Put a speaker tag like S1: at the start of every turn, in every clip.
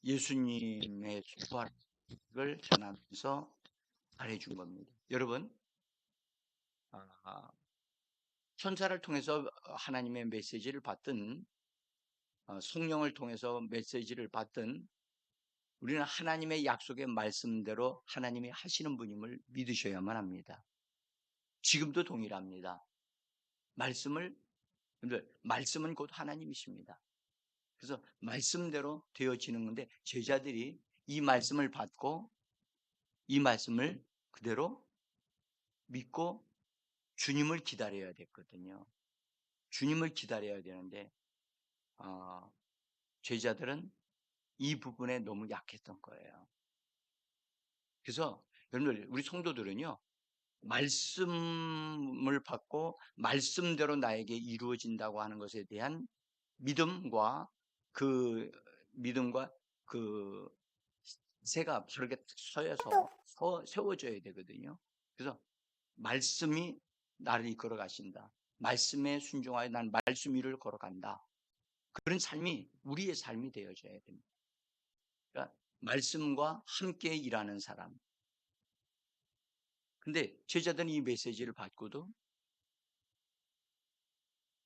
S1: 예수님의 부활을 전하면서 말해준 겁니다. 여러분, 아, 천사를 통해서 하나님의 메시지를 받든 성령을 통해서 메시지를 받든 우리는 하나님의 약속의 말씀대로 하나님이 하시는 분임을 믿으셔야만 합니다. 지금도 동일합니다. 말씀은 곧 하나님이십니다. 그래서 말씀대로 되어지는 건데 제자들이 이 말씀을 받고 이 말씀을 그대로 믿고 주님을 기다려야 됐거든요. 주님을 기다려야 되는데 제자들은 이 부분에 너무 약했던 거예요. 그래서 여러분들 우리 성도들은요. 말씀을 받고 말씀대로 나에게 이루어진다고 하는 것에 대한 믿음과 그 믿음과 그 새가 저렇게 세워져야 되거든요. 그래서 말씀이 나를 이끌어 가신다. 말씀에 순종하여 난 말씀 위를 걸어간다. 그런 삶이 우리의 삶이 되어져야 됩니다. 그러니까 말씀과 함께 일하는 사람. 근데 제자들은 이 메시지를 받고도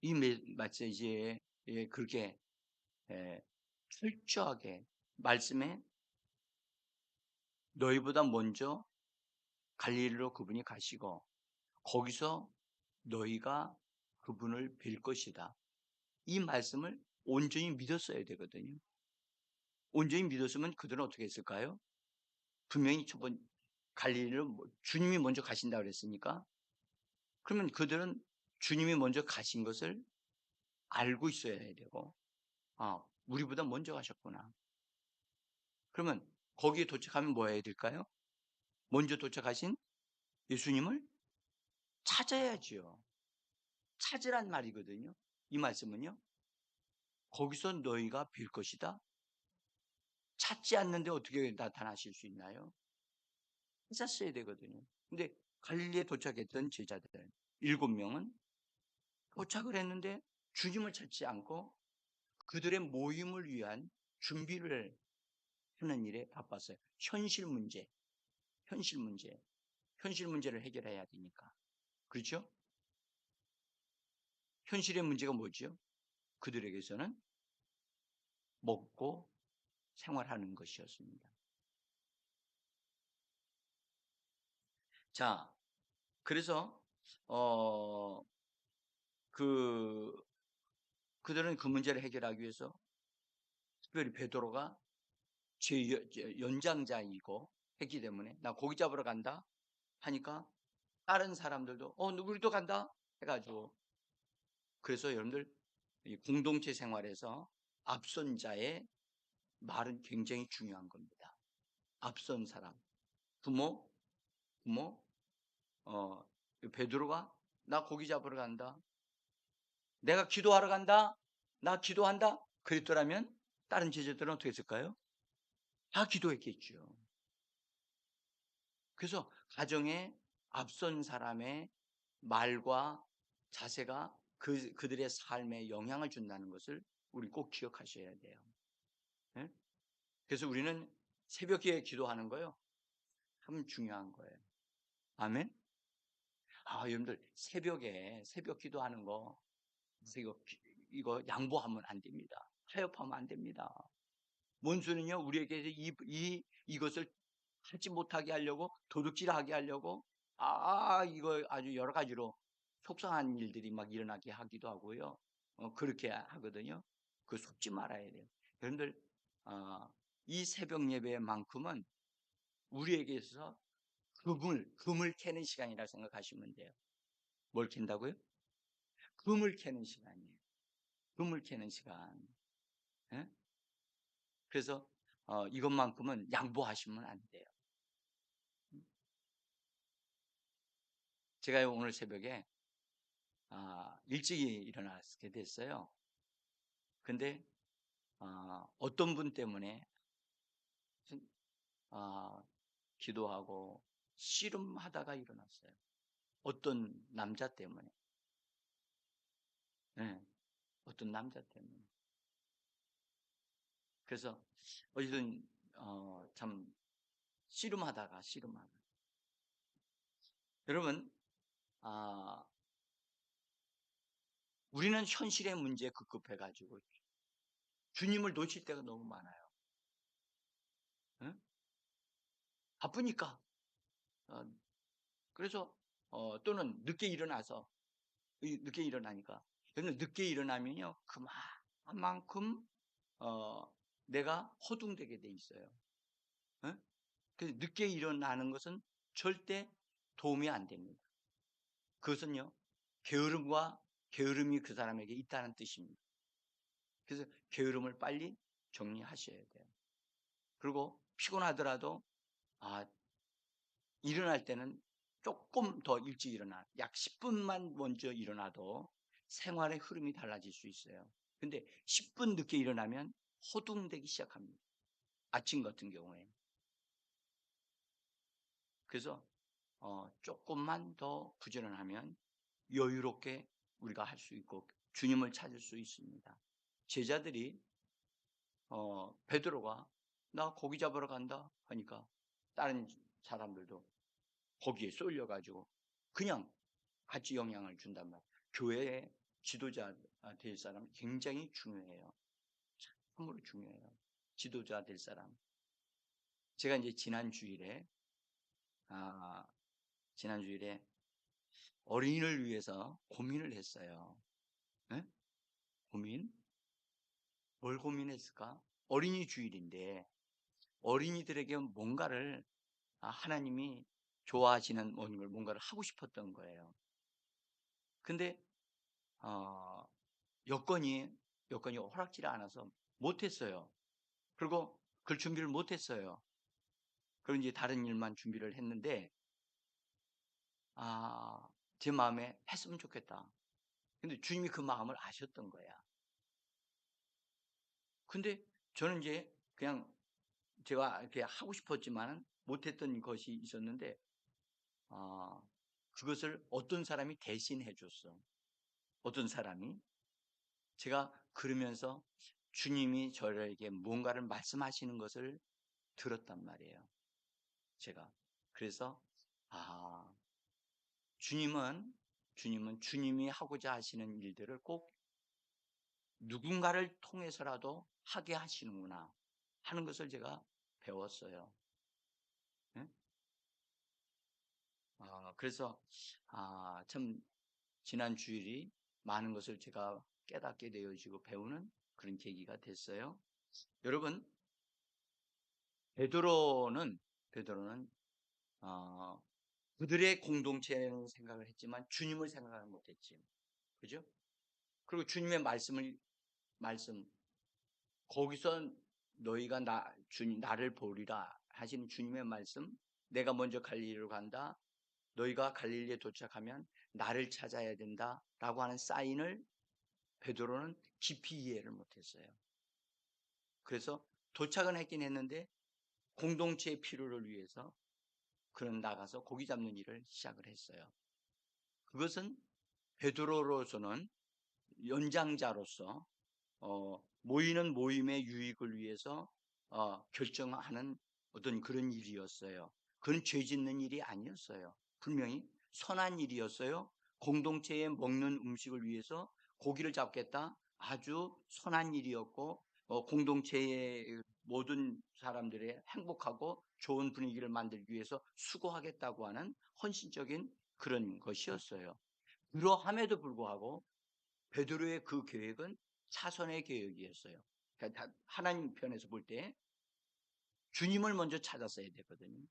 S1: 이 메시지에 그렇게 철저하게 말씀에 너희보다 먼저 갈릴리로 그분이 가시고 거기서 너희가 그분을 뵐 것이다. 이 말씀을 온전히 믿었어야 되거든요. 온전히 믿었으면 그들은 어떻게 했을까요? 분명히 갈릴리로 주님이 먼저 가신다고 그랬으니까 그러면 그들은 주님이 먼저 가신 것을 알고 있어야 되고 우리보다 먼저 가셨구나. 그러면 거기에 도착하면 뭐 해야 될까요? 먼저 도착하신 예수님을 찾아야지요. 찾으란 말이거든요. 이 말씀은요. 거기서 너희가 뵐 것이다. 찾지 않는데 어떻게 나타나실 수 있나요? 찾았어야 되거든요. 근데 갈릴리에 도착했던 제자들 7명은 도착을 했는데 주님을 찾지 않고 그들의 모임을 위한 준비를 하는 일에 바빴어요. 현실 문제를 해결해야 되니까. 그렇죠? 현실의 문제가 뭐죠? 그들에게서는 먹고 생활하는 것이었습니다. 자, 그래서 그들은 그 문제를 해결하기 위해서 특별히 베드로가 연장자이고 했기 때문에 나 고기 잡으러 간다 하니까 다른 사람들도 우리도 간다 해가지고 그래서 여러분들 이 공동체 생활에서 앞선 자의 말은 굉장히 중요한 겁니다. 앞선 사람, 부모, 베드로가 나 고기 잡으러 간다. 내가 기도하러 간다. 나 기도한다. 그랬더라면 다른 제자들은 어떻게 했을까요? 다 기도했겠죠. 그래서 가정에 앞선 사람의 말과 자세가 그들의 삶에 영향을 준다는 것을 우리 꼭 기억하셔야 돼요. 네? 그래서 우리는 새벽에 기도하는 거요. 참 중요한 거예요. 아멘? 여러분들 새벽에 새벽 기도하는 거 이거 양보하면 안 됩니다. 타협하면 안 됩니다. 원수는요 우리에게 이것을 하지 못하게 하려고 도둑질하게 하려고 이거 아주 여러 가지로 속상한 일들이 막 일어나게 하기도 하고요. 그렇게 하거든요. 그 속지 말아야 돼요. 여러분들 이 새벽 예배만큼은 우리에게 있어서 금을 캐는 시간이라 생각하시면 돼요. 뭘 캔다고요? 금을 캐는 시간이에요. 금을 캐는 시간. 예? 그래서 이것만큼은 양보하시면 안 돼요. 제가 오늘 새벽에 일찍 일어나게 됐어요. 근데 어떤 분 때문에 기도하고 씨름하다가 일어났어요. 어떤 남자 때문에. 네, 어떤 남자 때문에. 그래서 어쨌든 참 씨름하다가 여러분, 우리는 현실의 문제에 급급해가지고 주님을 놓칠 때가 너무 많아요. 응? 바쁘니까. 어, 그래서 또는 늦게 일어나니까. 여러분, 늦게 일어나면요 그만큼 내가 허둥대게 돼 있어요. 응? 그래서 늦게 일어나는 것은 절대 도움이 안 됩니다. 그것은요 게으름이 그 사람에게 있다는 뜻입니다. 그래서 게으름을 빨리 정리하셔야 돼요. 그리고 피곤하더라도 일어날 때는 조금 더 일찍 약 10분만 먼저 일어나도 생활의 흐름이 달라질 수 있어요. 근데 10분 늦게 일어나면 호둥대기 시작합니다. 아침 같은 경우에. 그래서 조금만 더 부지런하면 여유롭게 우리가 할 수 있고 주님을 찾을 수 있습니다. 제자들이 베드로가 나 고기 잡으러 간다 하니까 다른 사람들도 거기에 쏠려가지고 그냥 같이 영향을 준단 말이에요. 교회의 지도자 될 사람 굉장히 중요해요. 참으로 중요해요. 지도자 될 사람. 제가 이제 지난 주일에 어린이를 위해서 고민을 했어요. 네? 고민? 뭘 고민했을까? 어린이 주일인데 어린이들에게 뭔가를 하나님이 좋아하시는 뭔가를 하고 싶었던 거예요. 근데 어, 여건이 허락지를 않아서 못했어요. 그리고 그걸 준비를 못했어요. 그럼 이제 다른 일만 준비를 했는데 제 마음에 했으면 좋겠다. 근데 주님이 그 마음을 아셨던 거야. 근데 저는 이제 그냥 제가 이렇게 하고 싶었지만 못했던 것이 있었는데 아, 그것을 어떤 사람이 대신해 줬어. 어떤 사람이 제가 그러면서 주님이 저에게 뭔가를 말씀하시는 것을 들었단 말이에요. 제가. 그래서 아, 주님은 주님이 하고자 하시는 일들을 꼭 누군가를 통해서라도 하게 하시는구나 하는 것을 제가 배웠어요. 네? 그래서 참 지난 주일이 많은 것을 제가 깨닫게 되어지고 배우는 그런 계기가 됐어요. 여러분, 베드로는 그들의 공동체라는 생각을 했지만 주님을 생각을 못했지. 그죠? 그리고 주님의 말씀 거기서 너희가 나를 보리라 하시는 주님의 말씀, 내가 먼저 갈릴리로 간다. 너희가 갈릴리에 도착하면 나를 찾아야 된다라고 하는 사인을 베드로는 깊이 이해를 못했어요. 그래서 도착은 했긴 했는데 공동체의 필요를 위해서 그는 나가서 고기 잡는 일을 시작을 했어요. 그것은 베드로로서는 연장자로서 모이는 모임의 유익을 위해서 결정하는 어떤 그런 일이었어요. 그건 죄 짓는 일이 아니었어요. 분명히 선한 일이었어요. 공동체에 먹는 음식을 위해서 고기를 잡겠다. 아주 선한 일이었고 공동체의 모든 사람들의 행복하고 좋은 분위기를 만들기 위해서 수고하겠다고 하는 헌신적인 그런 것이었어요. 그러함에도 불구하고 베드로의 그 계획은 사선의 계획이었어요. 그러니까 하나님 편에서 볼 때 주님을 먼저 찾았어야 되거든요.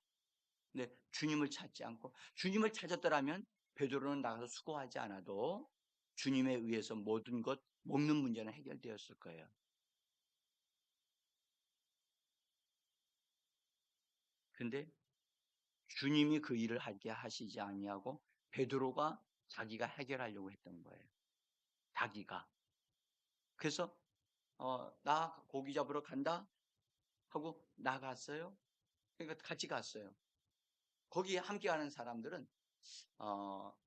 S1: 근데 주님을 찾지 않고 주님을 찾았더라면 베드로는 나가서 수고하지 않아도 주님에 의해서 모든 것 먹는 문제는 해결되었을 거예요. 그런데 주님이 그 일을 하게 하시지 아니하고 베드로가 자기가 해결하려고 했던 거예요. 자기가. 그래서 나 고기 잡으러 간다 하고 나갔어요. 그러니까 같이 갔어요. 거기에 함께하는 사람들은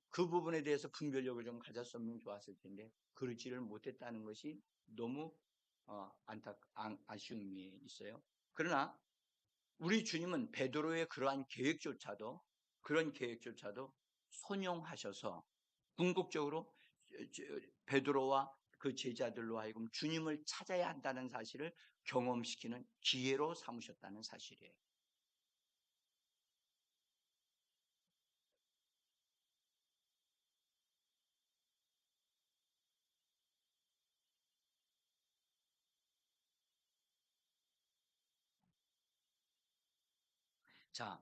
S1: 그 부분에 대해서 분별력을 좀 가졌으면 좋았을 텐데 그러지를 못했다는 것이 너무 아쉬움이 있어요. 그러나 우리 주님은 베드로의 그런 계획조차도 선용하셔서 궁극적으로 베드로와 그 제자들로 하여금 주님을 찾아야 한다는 사실을 경험시키는 기회로 삼으셨다는 사실이에요. 자,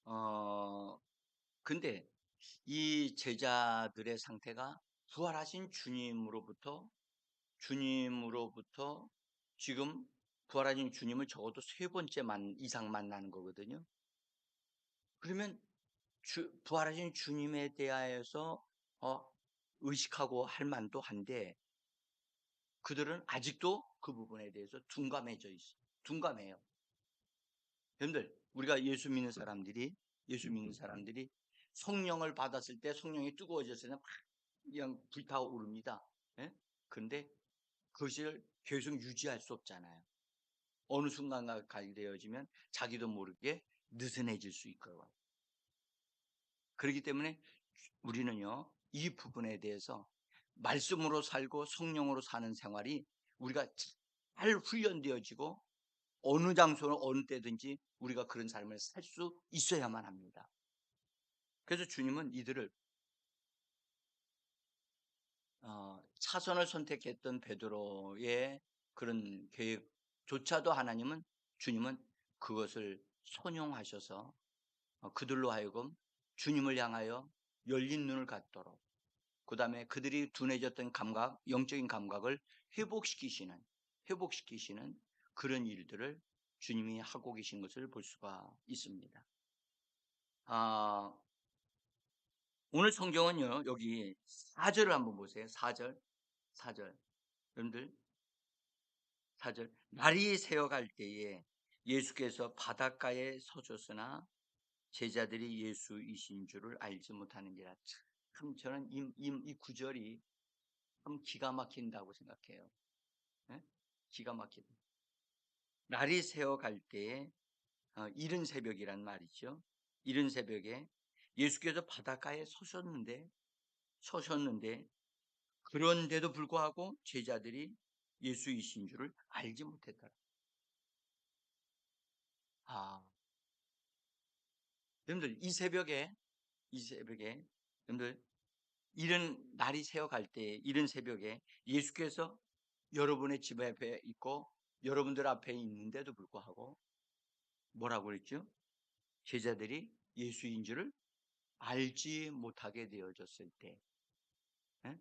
S1: 아, 근데 이 제자들의 상태가 부활하신 주님으로부터 지금 부활하신 주님을 적어도 세 번째 이상 만나는 거거든요. 그러면 부활하신 주님에 대하여서 어, 의식하고 할 만도 한데 그들은 아직도 그 부분에 대해서 둔감해요. 여러분들, 우리가 예수 믿는 사람들이 성령을 받았을 때 성령이 뜨거워졌을 때는 막 그냥 불타오릅니다. 예? 그런데 그것을 계속 유지할 수 없잖아요. 어느 순간가 되어지면 자기도 모르게 느슨해질 수 있고요. 그렇기 때문에 우리는요, 이 부분에 대해서 말씀으로 살고 성령으로 사는 생활이 우리가 잘 훈련되어지고 어느 장소나 어느 때든지 우리가 그런 삶을 살 수 있어야만 합니다. 그래서 주님은 이들을 차선을 선택했던 베드로의 그런 계획조차도 주님은 그것을 선용하셔서 그들로 하여금 주님을 향하여 열린 눈을 갖도록, 그 다음에 그들이 둔해졌던 영적인 감각을 회복시키시는 그런 일들을 주님이 하고 계신 것을 볼 수가 있습니다. 아, 오늘 성경은요, 여기 4절을 한번 보세요. 4절. 여러분들, 4절. 날이 새어갈 때에 예수께서 바닷가에 서셨으나 제자들이 예수이신 줄을 알지 못하는지라. 참 저는 이 구절이 참 기가 막힌다고 생각해요. 네? 기가 막힌다. 날이 새어갈 때에 이른 새벽이란 말이죠. 이른 새벽에 예수께서 바닷가에 서셨는데 그런데도 불구하고 제자들이 예수이신 줄을 알지 못했더라. 아, 여러분들 이 새벽에 여러분들 날이 새어갈 때 이른 새벽에 예수께서 여러분의 집 앞에 있고 여러분들 앞에 있는데도 불구하고 뭐라고 그랬죠? 제자들이 예수인 줄을 알지 못하게 되어졌을 때, 예?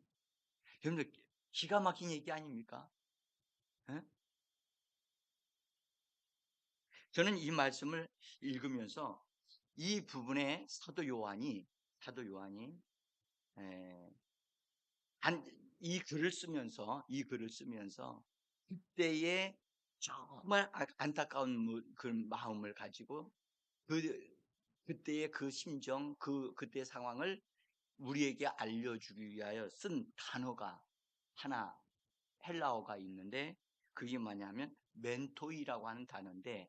S1: 여러분들 기가 막힌 얘기 아닙니까? 예? 저는 이 말씀을 읽으면서 이 부분에 사도 요한이 에, 이 글을 쓰면서 그때의 정말 안타까운 그 마음을 가지고 그 그때의 그 심정, 그때의 상황을 우리에게 알려주기 위하여 쓴 단어가 하나 헬라어가 있는데 그게 뭐냐면 멘토이라고 하는 단어인데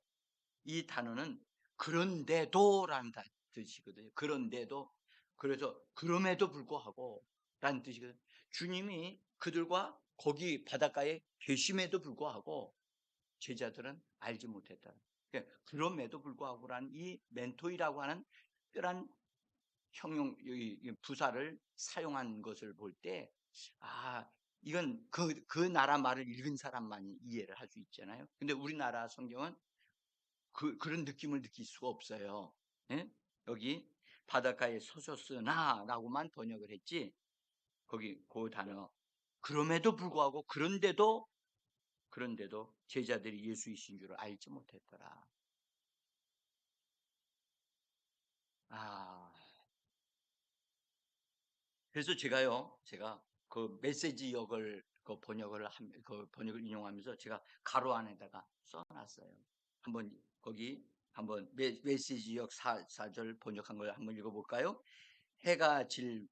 S1: 이 단어는 그런데도라는 뜻이거든요. 그런데도 그래서 그럼에도 불구하고 라는 뜻이거든요. 주님이 그들과 거기 바닷가에 계심에도 불구하고 제자들은 알지 못했다. 그러니까 그럼에도 불구하고라는 이 멘토이라고 하는 특별한 부사를 사용한 것을 볼 때, 아, 이건 그 나라 말을 읽은 사람만이 이해를 할 수 있잖아요. 근데 우리나라 성경은 그런 느낌을 느낄 수가 없어요. 예? 여기 바닷가에 서셨으나 라고만 번역을 했지, 거기 그 단어. 그럼에도 불구하고, 그런데도 제자들이 예수이신 줄을 알지 못했더라. 아, 그래서 제가 그 메시지 역을 그 번역을 인용하면서 제가 가로 안에다가 써놨어요. 한번 메시지 역 4절 번역한 걸 한번 읽어볼까요? 해가 질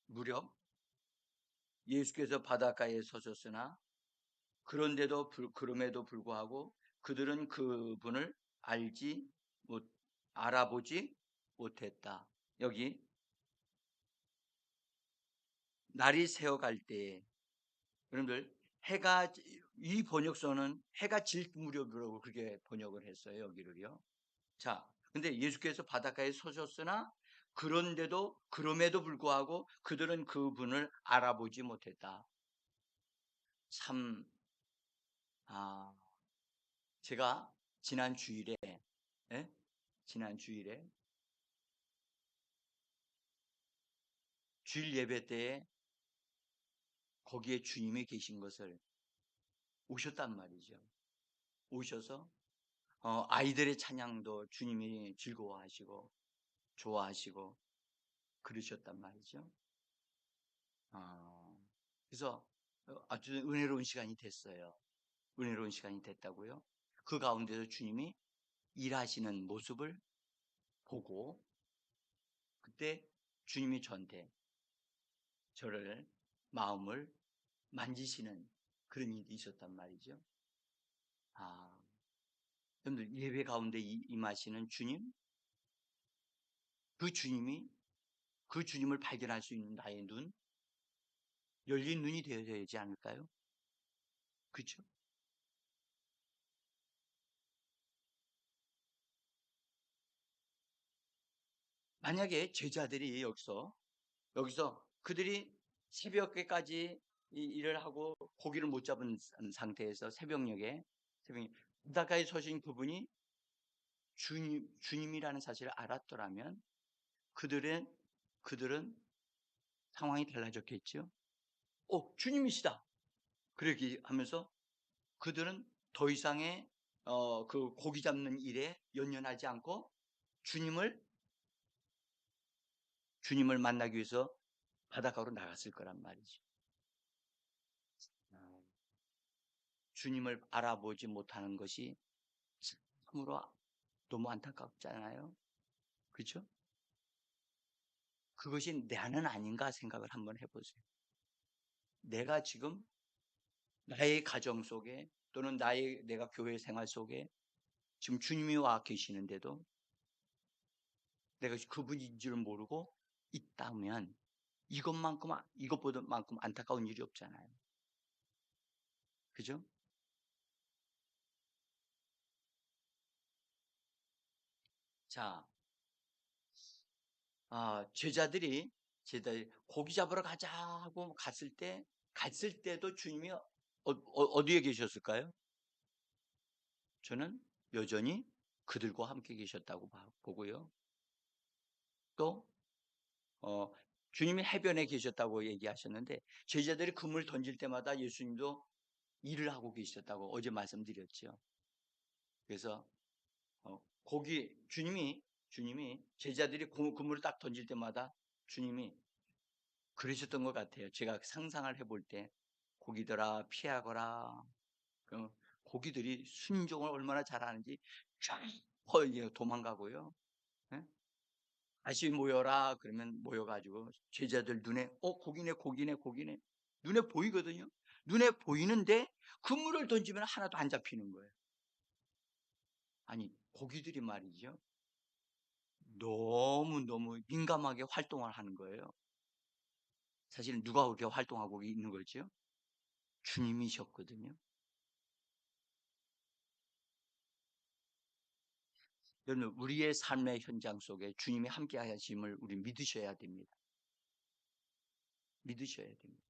S1: 무렵 예수께서 바닷가에 서셨으나 그럼에도 불구하고 그들은 그분을 알아보지 못했다. 여기 날이 새어갈 때에 여러분들 이 번역서는 해가 질 무렵이라고 그렇게 번역을 했어요. 여기를요. 자, 근데 예수께서 바닷가에 서셨으나 그럼에도 불구하고 그들은 그분을 알아보지 못했다. 참, 아, 제가 지난 주일에, 예? 지난 주일에 주일 예배 때에 거기에 주님이 계신 것을 오셨단 말이죠. 오셔서 아이들의 찬양도 주님이 즐거워하시고 좋아하시고 그러셨단 말이죠. 그래서 아주 은혜로운 시간이 됐어요. 은혜로운 시간이 됐다고요. 그 가운데서 주님이 일하시는 모습을 보고 그때 주님이 저를 마음을 만지시는 그런 일이 있었단 말이죠. 아, 여러분들 예배 가운데 임하시는 주님, 그 주님이 그 주님을 발견할 수 있는 나의 열린 눈이 되어야 되지 않을까요? 그렇죠? 만약에 제자들이 여기서 그들이 새벽에까지 일을 하고 고기를 못 잡은 상태에서 새벽 바닷가에 서신 그분이 주님이라는 사실을 알았더라면 그들은 상황이 달라졌겠죠. 주님이시다. 그렇게 하면서 그들은 더 이상의 그 고기 잡는 일에 연연하지 않고 주님을 만나기 위해서 바닷가로 나갔을 거란 말이죠. 주님을 알아보지 못하는 것이 참으로 너무 안타깝잖아요. 그렇죠? 그것이 나는 아닌가 생각을 한번 해보세요. 내가 지금 나의 가정 속에 또는 내가 교회 생활 속에 지금 주님이 와 계시는데도 내가 그분인 줄 모르고 있다면 이것보다만큼 안타까운 일이 없잖아요. 그죠? 자, 제자들이 고기 잡으러 가자 하고 갔을 때도 주님이 어디에 계셨을까요? 저는 여전히 그들과 함께 계셨다고 보고요. 또 어, 주님이 해변에 계셨다고 얘기하셨는데 제자들이 그물 던질 때마다 예수님도 일을 하고 계셨다고 어제 말씀드렸죠. 그래서 주님이 제자들이 그물을 딱 던질 때마다 주님이 그러셨던 것 같아요. 제가 상상을 해볼 때 고기들아 피하거라. 그 고기들이 순종을 얼마나 잘하는지 쫙 도망가고요. 예? 다시 모여라 그러면 모여가지고 제자들 눈에 고기네 눈에 보이거든요. 눈에 보이는데 그물을 던지면 하나도 안 잡히는 거예요. 아니 고기들이 말이죠. 너무 민감하게 활동을 하는 거예요. 사실 누가 그렇게 활동하고 있는 거죠? 주님이셨거든요. 여러분 우리의 삶의 현장 속에 주님이 함께 하심을 우리 믿으셔야 됩니다. 믿으셔야 됩니다.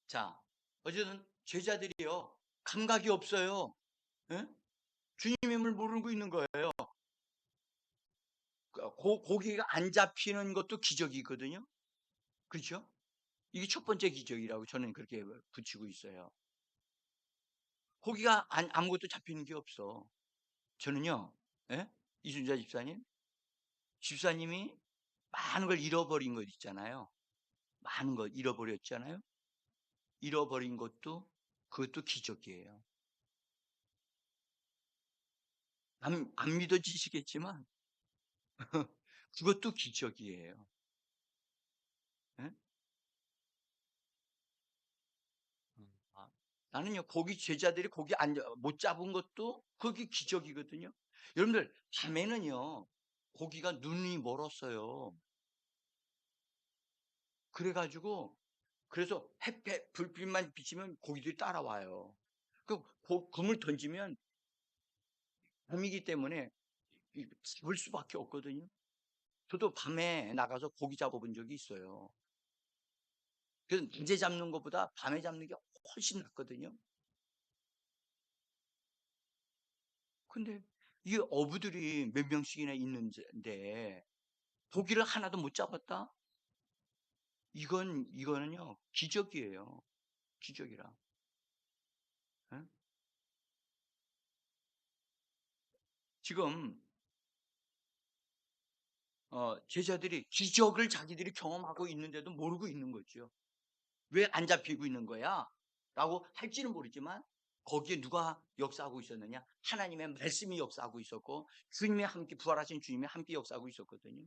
S1: 자, 어제는 제자들이요 감각이 없어요. 예? 주님임을 모르고 있는 거예요. 고기가 안 잡히는 것도 기적이거든요. 그렇죠? 이게 첫 번째 기적이라고 저는 그렇게 붙이고 있어요. 고기가 아무것도 잡히는 게 없어. 저는요, 예? 이순자 집사님이 많은 걸 잃어버린 것 있잖아요. 많은 걸 잃어버렸잖아요. 잃어버린 그것도 기적이에요. 안 믿어지시겠지만 그것도 기적이에요. 예? 아, 나는요, 고기 제자들이 고기 못 잡은 것도 그게 기적이거든요. 여러분들, 밤에는요, 고기가 눈이 멀었어요. 그래가지고, 그래서 햇볕, 불빛만 비치면 고기들이 따라와요. 금을 던지면 밤이기 때문에 잡을 수밖에 없거든요. 저도 밤에 나가서 고기 잡아본 적이 있어요. 그래서 낮에 잡는 것보다 밤에 잡는 게 훨씬 낫거든요. 근데 이 어부들이 몇 명씩이나 있는데 고기를 하나도 못 잡았다? 이거는요, 기적이에요. 기적이라. 예? 지금 제자들이 기적을 자기들이 경험하고 있는데도 모르고 있는 거죠. 왜 안 잡히고 있는 거야? 라고 할지는 모르지만 거기에 누가 역사하고 있었느냐? 하나님의 말씀이 역사하고 있었고 주님이 함께 부활하신 주님이 함께 역사하고 있었거든요.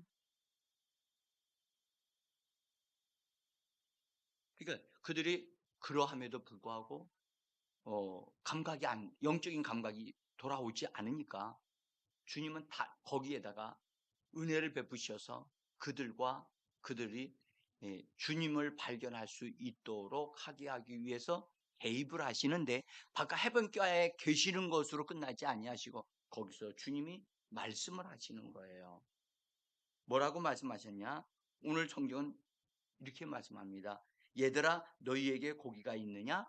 S1: 그러니까 그들이 그러함에도 불구하고 영적인 감각이 돌아오지 않으니까 주님은 다 거기에다가 은혜를 베푸셔서 그들이 주님을 발견할 수 있도록 하게 하기 위해서 개입을 하시는데 바깥 해변가에 계시는 것으로 끝나지 아니하시고 거기서 주님이 말씀을 하시는 거예요. 뭐라고 말씀하셨냐? 오늘 성경은 이렇게 말씀합니다. 얘들아 너희에게 고기가 있느냐?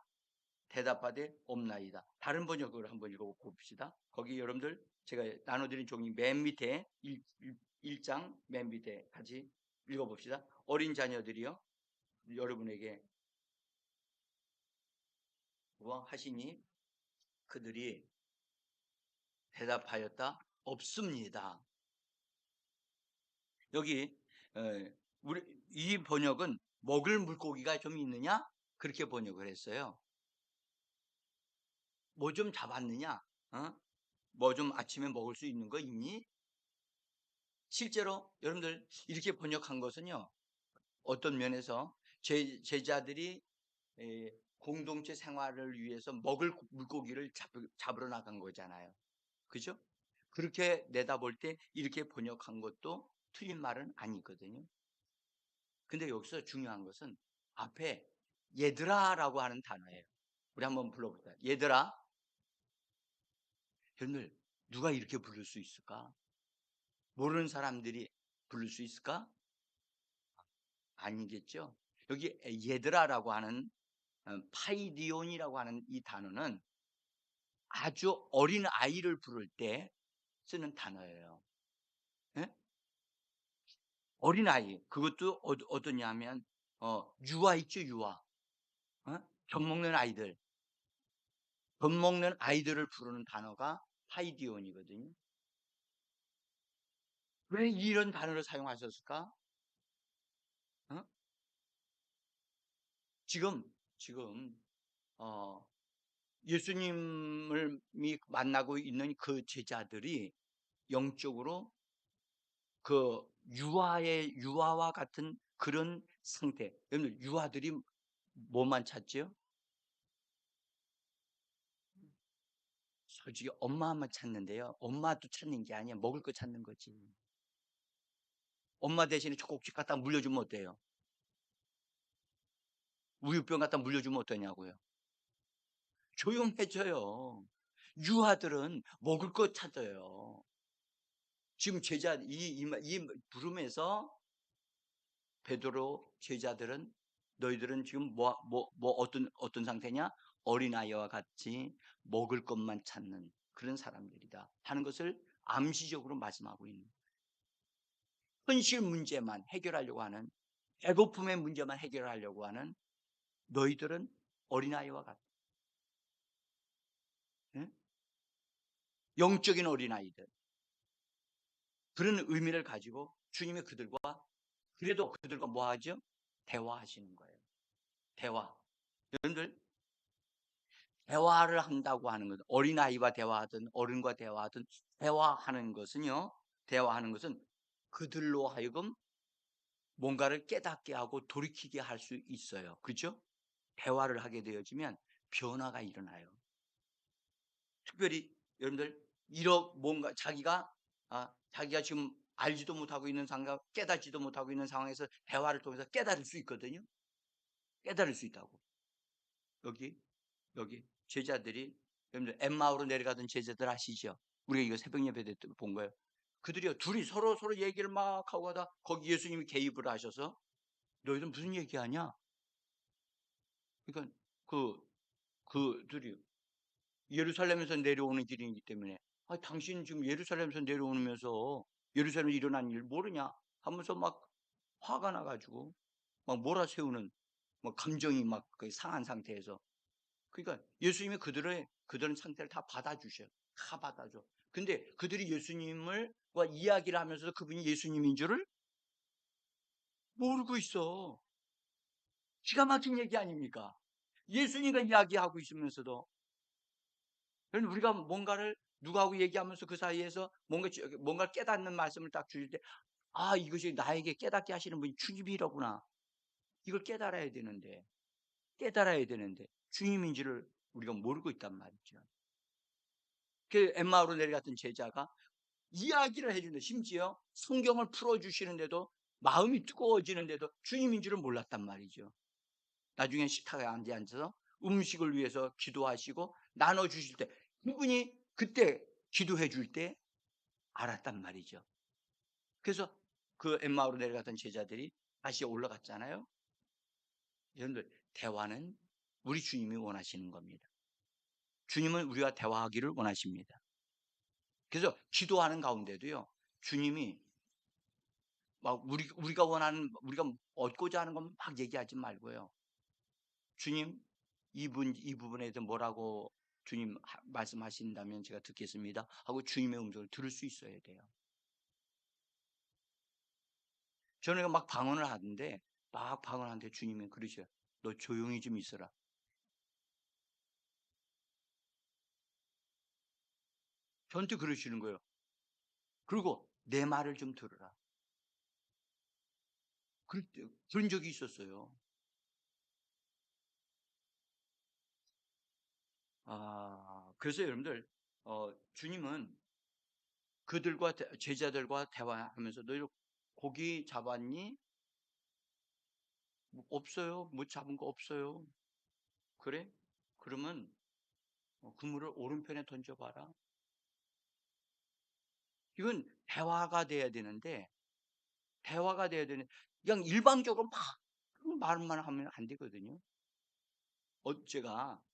S1: 대답하되 없나이다. 다른 번역을 한번 읽어봅시다. 거기 여러분들 제가 나눠드린 종이 맨 밑에 1장 맨 밑에 같이 읽어봅시다. 어린 자녀들이여 여러분에게 뭐 하시니 그들이 대답하였다 없습니다. 여기 우리 이 번역은 먹을 물고기가 좀 있느냐 그렇게 번역을 했어요. 뭐 좀 잡았느냐? 뭐 좀 아침에 먹을 수 있는 거 있니? 실제로 여러분들 이렇게 번역한 것은요. 어떤 면에서 제자들이 공동체 생활을 위해서 먹을 물고기를 잡으러 나간 거잖아요. 그죠? 그렇게 내다볼 때 이렇게 번역한 것도 틀린 말은 아니거든요. 근데 여기서 중요한 것은 앞에 얘들아라고 하는 단어예요. 우리 한번 불러보자. 얘들아. 여러분들 누가 이렇게 부를 수 있을까? 모르는 사람들이 부를 수 있을까? 아니겠죠. 여기 얘들아라고 하는 파이디온이라고 하는 이 단어는 아주 어린 아이를 부를 때 쓰는 단어예요. 예? 어린 아이. 그것도 어떠냐면 유아 있죠, 유아. 젖 먹는 아이들. 젖 먹는 아이들을 부르는 단어가 파이디온이거든요. 왜 이런 단어를 사용하셨을까? 어? 지금 어, 예수님을 만나고 있는 그 제자들이 영적으로 그 유아와 같은 그런 상태. 여러분 유아들이 뭐만 찾지요? 솔직히 엄마만 찾는데요. 엄마도 찾는 게 아니야. 먹을 거 찾는 거지. 엄마 대신에 조금씩 갖다 물려주면 어때요? 우유병 갖다 물려주면 어떠냐고요. 조용해져요. 유아들은 먹을 거 찾아요. 지금 제자 이 부름에서 베드로 제자들은 너희들은 지금 어떤 상태냐? 어린아이와 같이 먹을 것만 찾는 그런 사람들이다 하는 것을 암시적으로 말씀하고 있는 현실 문제만 해결하려고 하는 배고픔의 문제만 해결하려고 하는 너희들은 어린아이와 같다. 응? 영적인 어린아이들 그런 의미를 가지고 주님이 그래도 그들과 뭐 하죠? 대화하시는 거예요. 대화. 여러분들 대화를 한다고 하는 것은 어린아이와 대화하든 어른과 대화하든 대화하는 것은 그들로 하여금 뭔가를 깨닫게 하고 돌이키게 할 수 있어요. 그렇죠? 대화를 하게 되어지면 변화가 일어나요. 특별히 여러분들 뭔가 자기가 지금 알지도 못하고 있는 상황, 깨닫지도 못하고 있는 상황에서 대화를 통해서 깨달을 수 있거든요. 깨달을 수 있다고. 여기 제자들이, 여러분들 엠마오로 내려가던 제자들 아시죠? 우리가 이거 새벽 예배 때 본 거예요. 그들이요, 둘이 서로 얘기를 막 하고 가다 거기 예수님이 개입을 하셔서 너희들 무슨 얘기하냐? 그러니까 그들이 예루살렘에서 내려오는 길이기 때문에, 당신 지금 예루살렘에서 내려오면서 예루살렘에 일어난 일 모르냐? 하면서 막 화가 나가지고 막 몰아세우는, 뭐 감정이 막 거의 상한 상태에서, 그러니까 예수님이 그들은 상태를 다 받아주셔요. 다 받아줘. 근데 그들이 예수님과 이야기를 하면서 그분이 예수님인 줄을 모르고 있어. 기가 막힌 얘기 아닙니까? 예수님과 이야기하고 있으면서도. 그러면 우리가 뭔가를 누구하고 얘기하면서 그 사이에서 뭔가 깨닫는 말씀을 딱 주실 때, 이것이 나에게 깨닫게 하시는 분이 주님이로구나. 이걸 깨달아야 되는데 주님인지를 우리가 모르고 있단 말이죠. 그 엠마오로 내려갔던 제자가 이야기를 해주는데, 심지어 성경을 풀어주시는데도 마음이 뜨거워지는데도 주님인 줄은 몰랐단 말이죠. 나중에 식탁에 앉아서 음식을 위해서 기도하시고 나눠주실 때, 그분이 그때 기도해 줄 때 알았단 말이죠. 그래서 그 엠마오로 내려갔던 제자들이 다시 올라갔잖아요. 여러분들, 대화는 우리 주님이 원하시는 겁니다. 주님은 우리와 대화하기를 원하십니다. 그래서 기도하는 가운데도요, 주님이 막 우리가 원하는, 우리가 얻고자 하는 것만 막 얘기하지 말고요. 주님, 이 부분에 대해서 뭐라고 주님 말씀하신다면 제가 듣겠습니다 하고 주님의 음성을 들을 수 있어야 돼요. 저는 막 방언하는데 주님이 그러셔요. 너 조용히 좀 있어라. 저한테 그러시는 거예요. 그리고 내 말을 좀 들어라. 그런 적이 있었어요. 그래서 여러분들, 주님은 제자들과 대화하면서 너희 고기 잡았니? 뭐 없어요. 못 잡은 거 없어요. 그래? 그러면 그물을 오른편에 던져봐라. 이건 대화가 돼야 되는, 그냥 일방적으로 막 말만 하면 안 되거든요.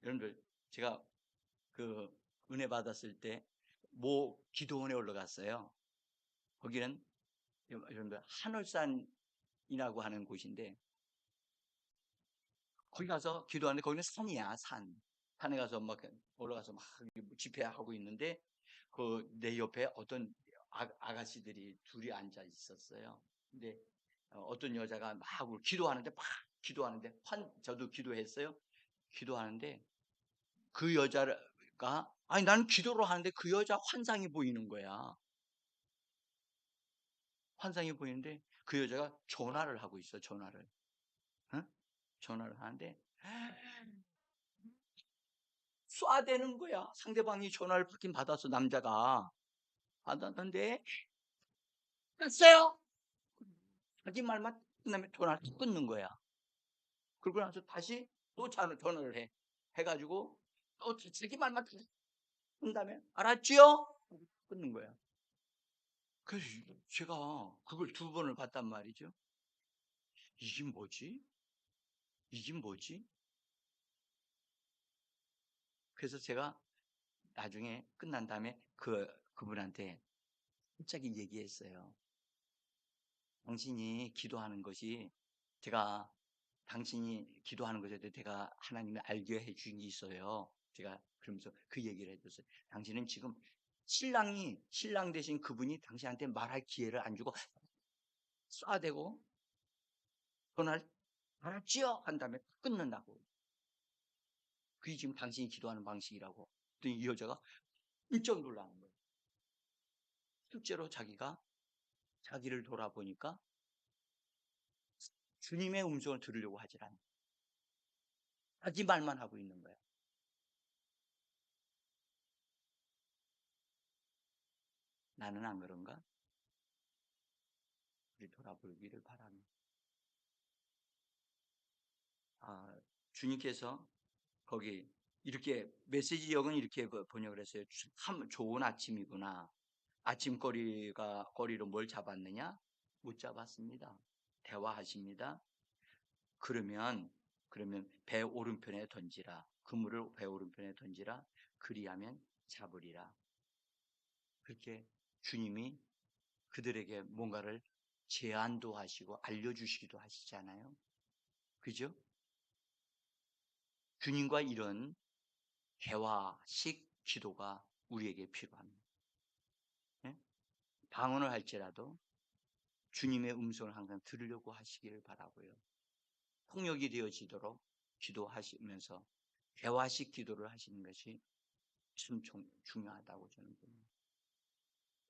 S1: 여러분들, 제가 그 은혜 받았을 때 기도원에 올라갔어요. 거기는 여러분들 한월산이라고 하는 곳인데, 거기 가서 기도하는데 거기는 산이야, 산. 산에 가서 막 올라가서 막 집회하고 있는데, 내 옆에 어떤 아가씨들이 둘이 앉아 있었어요. 근데 어떤 여자가 기도하는데 저도 기도했어요. 기도하는데 그 여자가, 나는 기도를 하는데 그 여자 환상이 보이는 거야. 환상이 보이는데 그 여자가 전화를 하고 있어, 전화를. 응? 전화를 하는데 쏴대는 거야. 상대방이 전화를 받긴 받았어, 남자가. 받았는데, 껐어요! 자기 말만 끝나면 전화를 툭 끊는 거야. 그러고 나서 다시 또 전화를 해. 해가지고, 또 자기 말만 한 다음에, 알았지요? 끊는 거야. 그래서 제가 그걸 두 번을 봤단 말이죠. 이게 뭐지? 이게 뭐지? 그래서 제가 나중에 끝난 다음에 그분한테 갑자기 얘기했어요. 당신이 기도하는 것이, 제가 당신이 기도하는 것에 대해 제가 하나님이 알게 해준 게 있어요. 제가 그러면서 그 얘기를 해줬어요. 당신은 지금 신랑 대신 그분이 당신한테 말할 기회를 안 주고 쏴대고 전화를 알았지요? 한 다음에 끊는다고. 그게 지금 당신이 기도하는 방식이라고. 그랬더니 이 여자가 깜짝 놀라는 거예요. 실제로 자기를 돌아보니까 주님의 음성을 들으려고 하질 않아. 자기 말만 하고 있는 거야. 나는 안 그런가? 우리 돌아보기를 바랍니다. 주님께서 거기 이렇게 메시지역은 이렇게 번역을 했어요. 참 좋은 아침이구나. 꼬리로 뭘 잡았느냐? 못 잡았습니다. 대화하십니다. 그러면 배 오른편에 던지라. 그물을 배 오른편에 던지라. 그리하면 잡으리라. 그렇게 주님이 그들에게 뭔가를 제안도 하시고 알려주시기도 하시잖아요. 그죠? 주님과 이런 대화식 기도가 우리에게 필요합니다. 네? 방언을 할지라도 주님의 음성을 항상 들으려고 하시기를 바라고요. 통역이 되어지도록 기도하시면서 대화식 기도를 하시는 것이 참 중요하다고 저는 봅니다.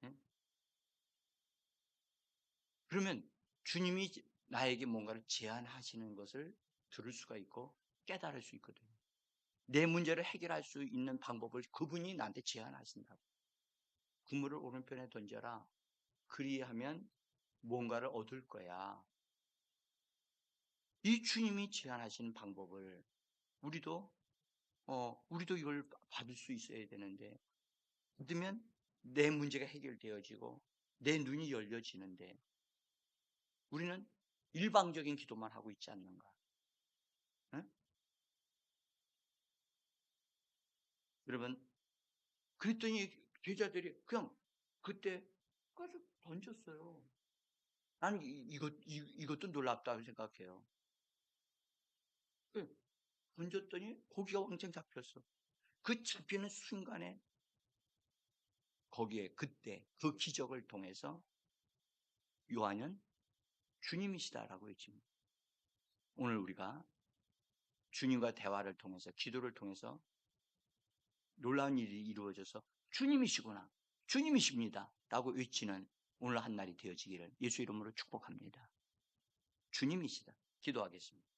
S1: 네? 그러면 주님이 나에게 뭔가를 제안하시는 것을 들을 수가 있고 깨달을 수 있거든요. 내 문제를 해결할 수 있는 방법을 그분이 나한테 제안하신다고. 그물을 오른편에 던져라. 그리하면 뭔가를 얻을 거야. 이 주님이 제안하시는 방법을 우리도 이걸 받을 수 있어야 되는데, 받으면 내 문제가 해결되어지고 내 눈이 열려지는데 우리는 일방적인 기도만 하고 있지 않는가? 응? 여러분, 그랬더니 제자들이 그냥 그때 가서 던졌어요. 나는 이것도 놀랍다고 생각해요. 예, 던졌더니 고기가 왕창 잡혔어. 그 잡히는 순간에 거기에 그때 그 기적을 통해서 요한은 주님이시다라고 했습니다. 오늘 우리가 주님과 대화를 통해서 기도를 통해서 놀라운 일이 이루어져서 주님이시구나, 주님이십니다 라고 외치는 오늘 한 날이 되어지기를 예수 이름으로 축복합니다. 주님이시다. 기도하겠습니다.